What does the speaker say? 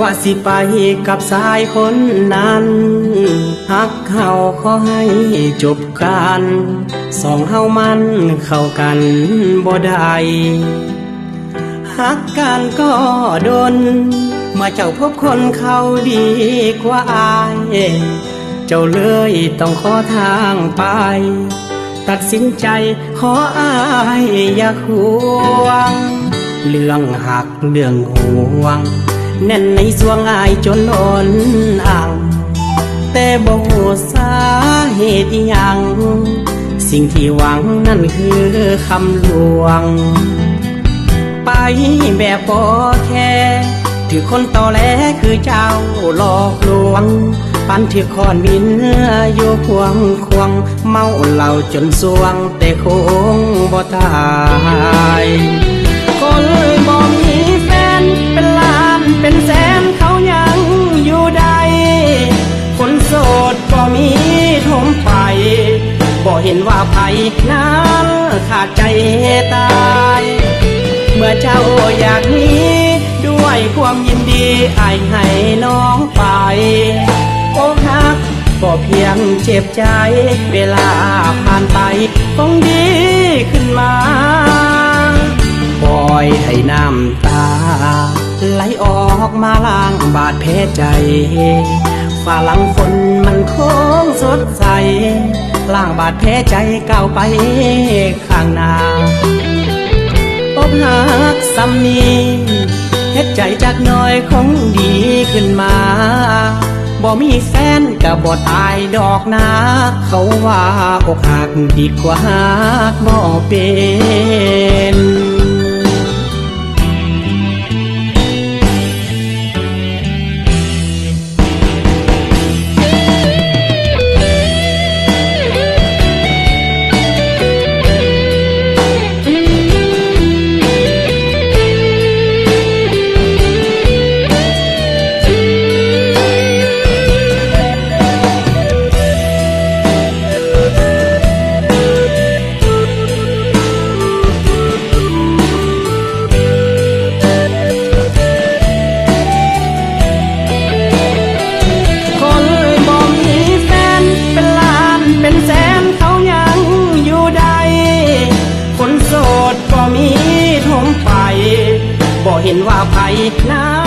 ว่าสิไปกับสายคนนั้นฮักเขาขอให้จบกันสองเฮามันเข้ากันบ่ได้ฮักกันก็ดนเมื่อเจ้าพบคนเขาดีกว่าอายเจ้าเลยต้องขอทางไปตัดสินใจขออายอย่าห่วงเรื่องหักเรื่องห่วงแน่นในสวงอายจนอ่อนอ่างแต่บ่ฮู้สาเหตุอิหยังสิ่งที่หวังนั่นคือคำลวงไปแบบบ่แค่ถือคนตอแหลคือเจ้าหลอกลวงปันถือคอนบินอยู่ควงเมาเหล้าจนสวงแต่คงบ่ตายคนบ่มีแฟนเป็นล้านเป็นแสนเขายังอยู่ได้คนโสดบ่มีทมไปบ่เห็นว่าไผนั้นขาดใจตายเมื่อเจ้าอยากมีด้วยความยินดีอายให้น้องไปอกหักก็เพียงเจ็บใจเวลาผ่านไปคงดีขึ้นมาปล่อยให้น้ำตาไหลออกมาล้างบาดแผลใจฝ่าหลังฝนมันคงสดใสล้างบาดแผลใจก้าวไปข้างหน้าอกหักซ้ำนี้เฮ็ดใจจากน้อยคงดีขึ้นมาบ่มีแฟนก็บ่ตายดอกนะเขาว่าอกหักดีกว่าหักบ่เป็นบ่เห็นว่าไผนั้น